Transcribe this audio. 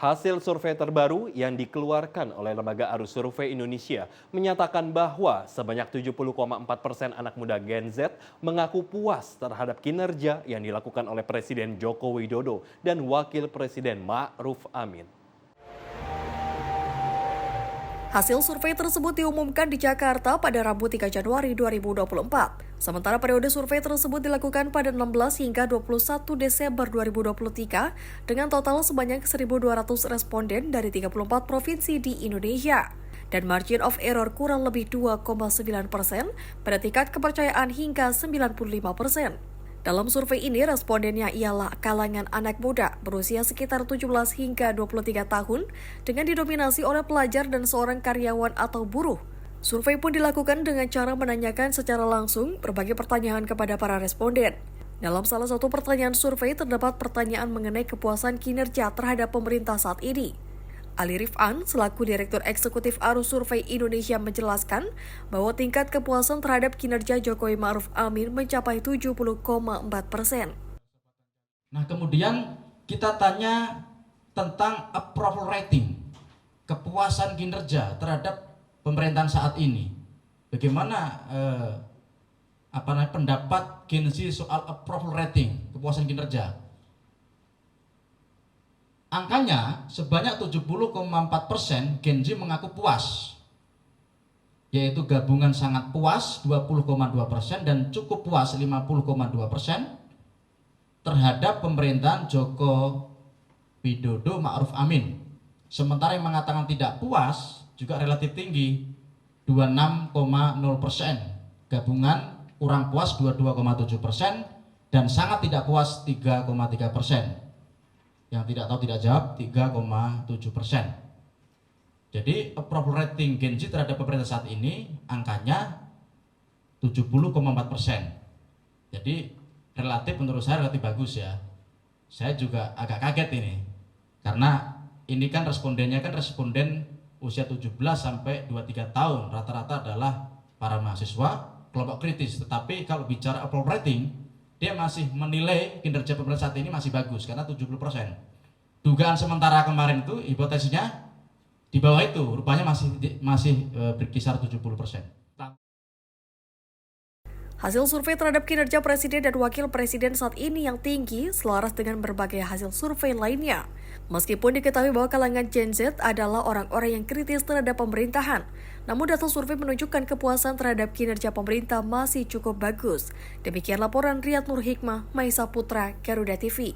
Hasil survei terbaru yang dikeluarkan oleh Lembaga Arus Survei Indonesia menyatakan bahwa sebanyak 70,4% anak muda Gen Z mengaku puas terhadap kinerja yang dilakukan oleh Presiden Joko Widodo dan Wakil Presiden Ma'ruf Amin. Hasil survei tersebut diumumkan di Jakarta pada Rabu 3 Januari 2024. Sementara periode survei tersebut dilakukan pada 16 hingga 21 Desember 2023 dengan total sebanyak 1.200 responden dari 34 provinsi di Indonesia. Dan margin of error kurang lebih 2,9% pada tingkat kepercayaan hingga 95%. Dalam survei ini, respondennya ialah kalangan anak muda berusia sekitar 17 hingga 23 tahun dengan didominasi oleh pelajar dan seorang karyawan atau buruh. Survei pun dilakukan dengan cara menanyakan secara langsung berbagai pertanyaan kepada para responden. Dalam salah satu pertanyaan survei terdapat pertanyaan mengenai kepuasan kinerja terhadap pemerintah saat ini. Ali Rifan, selaku Direktur Eksekutif Arus Survei Indonesia menjelaskan bahwa tingkat kepuasan terhadap kinerja Jokowi Ma'ruf Amin mencapai 70,4%. Nah, kemudian kita tanya tentang approval rating, kepuasan kinerja terhadap pemerintahan saat ini. Bagaimana pendapat Gen Z soal approval rating, kepuasan kinerja? Angkanya sebanyak 70,4% Gen Z mengaku puas, yaitu gabungan sangat puas 20,2% dan cukup puas 50,2% terhadap pemerintahan Joko Widodo Ma'ruf Amin. Sementara yang mengatakan tidak puas juga relatif tinggi, 26,0%, gabungan kurang puas 22,7% dan sangat tidak puas 3,3%. Yang tidak tahu tidak jawab 3,7%. Jadi approval rating Gen Z terhadap pemerintah saat ini angkanya 70,4%. Jadi relatif menurut saya relatif bagus ya. Saya juga agak kaget ini. Karena ini kan responden usia 17 sampai 23 tahun. Rata-rata adalah para mahasiswa kelompok kritis. Tetapi kalau bicara approval rating, dia masih menilai kinerja pemerintah saat ini masih bagus karena 70%. Dugaan sementara kemarin itu hipotesisnya di bawah itu, rupanya masih berkisar 70%. Hasil survei terhadap kinerja Presiden dan Wakil Presiden saat ini yang tinggi selaras dengan berbagai hasil survei lainnya. Meskipun diketahui bahwa kalangan Gen Z adalah orang-orang yang kritis terhadap pemerintahan, namun data survei menunjukkan kepuasan terhadap kinerja pemerintah masih cukup bagus. Demikian laporan Riyad Nur Hikmah, Maisa Putra, Garuda TV.